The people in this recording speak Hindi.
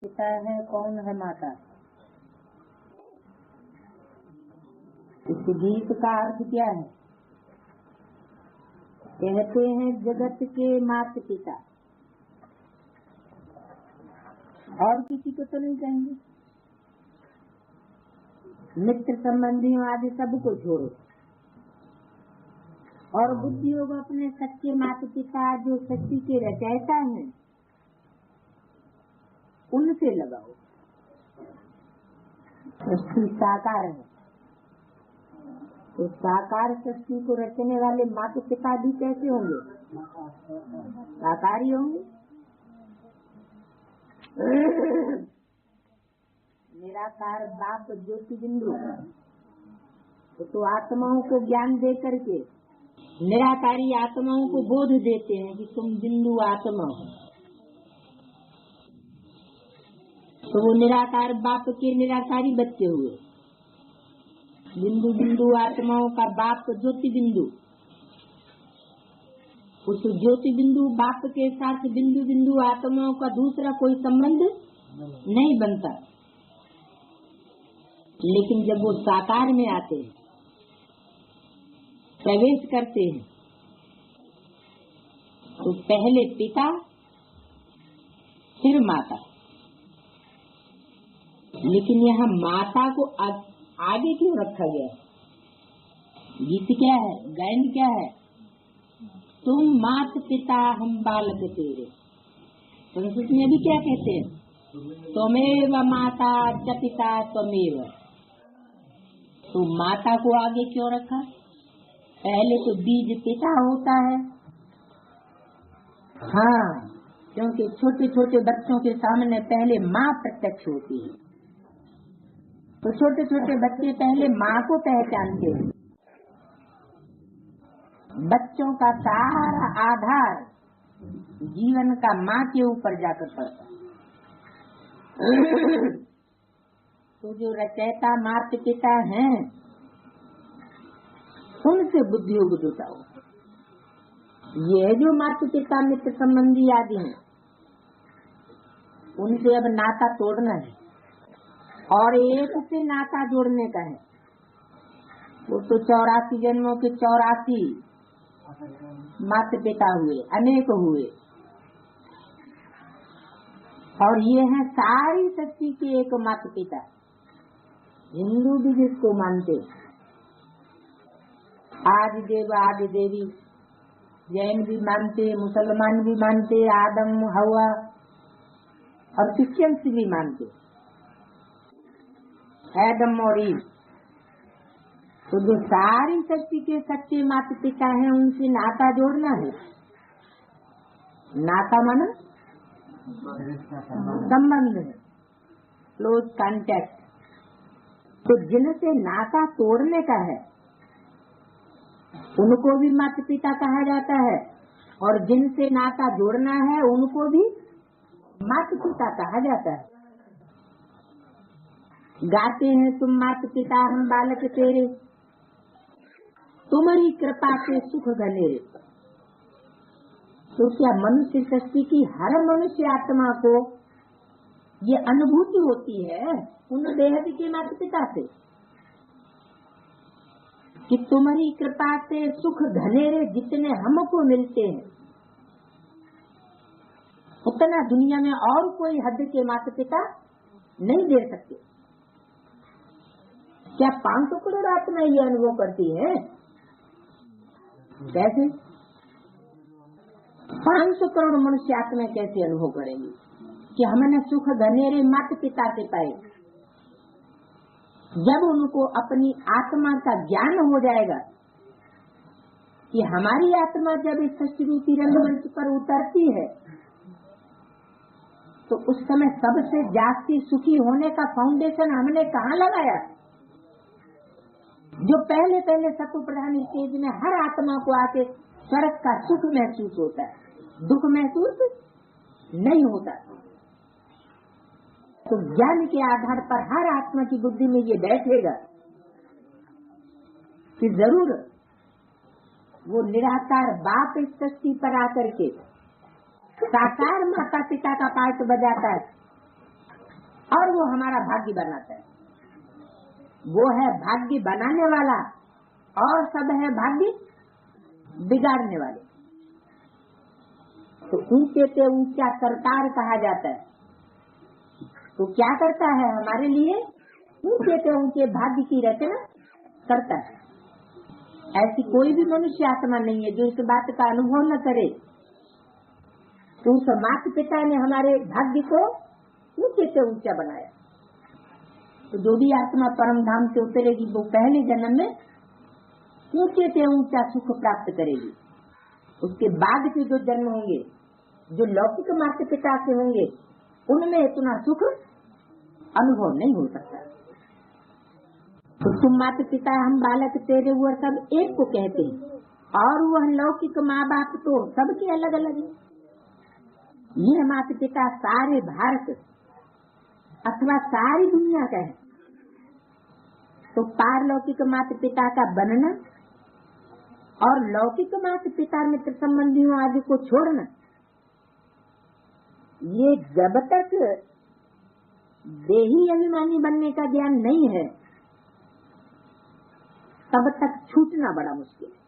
पिता है, कौन है माता। इस गीत का अर्थ क्या है? कहते हैं जगत के माता पिता, और किसी को तो नहीं कहेंगे। मित्र संबंधियों आदि सबको छोड़ो और बुद्धि योग अपने सच्चे माता पिता जो सच्ची के रचयिता हैं उनसे लगाओ। सृष्टि साकार है तो साकार सृष्टि को रचने वाले माता पिता भी कैसे होंगे? साकार ही होंगे। निराकार बाप ज्योति बिंदु तो आत्माओं को ज्ञान दे करके निराकारी आत्माओं को बोध देते हैं कि तुम बिंदु आत्मा हो। तो वो निराकार बाप के निराकारी बच्चे हुए। बिंदु बिंदु आत्माओं का बाप ज्योति बिंदु, उस ज्योति बिंदु बाप के साथ बिंदु बिंदु आत्माओं का दूसरा कोई संबंध नहीं बनता। लेकिन जब वो साकार में आते हैं, प्रवेश करते हैं, तो पहले पिता फिर माता। लेकिन यहाँ माता को आगे क्यों रखा गया? गीत क्या है, गायन क्या है? तुम मात पिता हम बालक तेरे। संस्कृत में भी क्या कहते हैं? त्वमेव माता च पिता त्वमेव। तो माता को आगे क्यों रखा? पहले तो बीज पिता होता है। हाँ, क्योंकि छोटे छोटे बच्चों के सामने पहले माँ प्रत्यक्ष होती है, तो छोटे छोटे बच्चे पहले माँ को पहचानते हैं। बच्चों का सारा आधार जीवन का माँ के ऊपर जाकर पड़ता है। तो जो रचयिता माता पिता हैं उनसे बुद्धि योग जुटाओ। ये जो माता पिता मित्र संबंधी आदि हैं उनसे अब नाता तोड़ना है और एक से नाता जोड़ने का है। वो तो 84 जन्मों के 84 माता पिता हुए, अनेक हुए, और ये हैं सारी सृष्टि के एक माता पिता। हिंदू भी जिसको मानते, आदि देव आदि देवी, जैन भी मानते, मुसलमान भी मानते, आदम हवा, और क्रिश्चियंस भी मानते, एडम और ईव। तो जो सारी सृष्टि के सच्चे माता पिता हैं उनसे नाता जोड़ना है। नाता माना संबंध है, क्लोज कांटेक्ट। तो जिनसे नाता तोड़ने का है उनको भी माता पिता कहा जाता है, और जिनसे नाता जोड़ना है उनको भी माता पिता कहा जाता है। गाते हैं तुम माता पिता हम बालक तेरे, तुम्हारी कृपा से सुख घनेरे। तो क्या मनुष्य सृष्टि की हर मनुष्य आत्मा को ये अनुभूति होती है उन बेहद के माता पिता से कि तुम्हारी कृपा से सुख घनेरे जितने हमको मिलते हैं उतना दुनिया में और कोई हद के माता पिता नहीं दे सकते। क्या 500 करोड़ आत्मा ये अनुभव करती है? कैसे 500 करोड़ मनुष्य आत्मा कैसे अनुभव करेंगी कि हमने सुख घनेरे माता पिता से पाए? जब उनको अपनी आत्मा का ज्ञान हो जाएगा कि हमारी आत्मा जब इस सृष्टि रूपी रंगमंच पर उतरती है तो उस समय सबसे जास्ती सुखी होने का फाउंडेशन हमने कहाँ लगाया? जो पहले पहले सत्व प्रधान स्टेज में हर आत्मा को आके स्वर्ग का सुख महसूस होता है, दुख महसूस नहीं होता। तो ज्ञान के आधार पर हर आत्मा की बुद्धि में ये बैठेगा कि जरूर वो निराकार बाप इस सृष्टि पर आकर के साकार माता पिता का पार्ट बजाता है, और वो हमारा भाग्य बनाता है। वो है भाग्य बनाने वाला और सब है भाग्य बिगाड़ने वाले। तो ऊंचे से ऊंचा करतार कहा जाता है। तो क्या करता है हमारे लिए? ऊंचे से ऊंचे भाग्य की रचना करता है। ऐसी कोई भी मनुष्य आत्मा नहीं है जो इस बात का अनुभव न करे। तो उस माता पिता ने हमारे भाग्य को ऊंचे से ऊंचा बनाया। तो जो भी आत्मा परम धाम से उतरेगी वो पहले जन्म में ऊंचे से ऊंचा सुख प्राप्त करेगी। उसके बाद के जो जन्म होंगे जो लौकिक माता पिता से होंगे उनमें इतना सुख अनुभव नहीं हो सकता। तो तुम माता पिता हम बालक तेरे वो सब एक को कहते हैं, और वह लौकिक माँ बाप तो सबके अलग अलग है। ये माता पिता सारे भारत अथवा सारी दुनिया का है। तो पारलौकिक माता पिता का बनना और लौकिक माता पिता मित्र संबंधियों आदि को छोड़ना, ये जब तक देही अभिमानी बनने का ज्ञान नहीं है तब तक छूटना बड़ा मुश्किल है।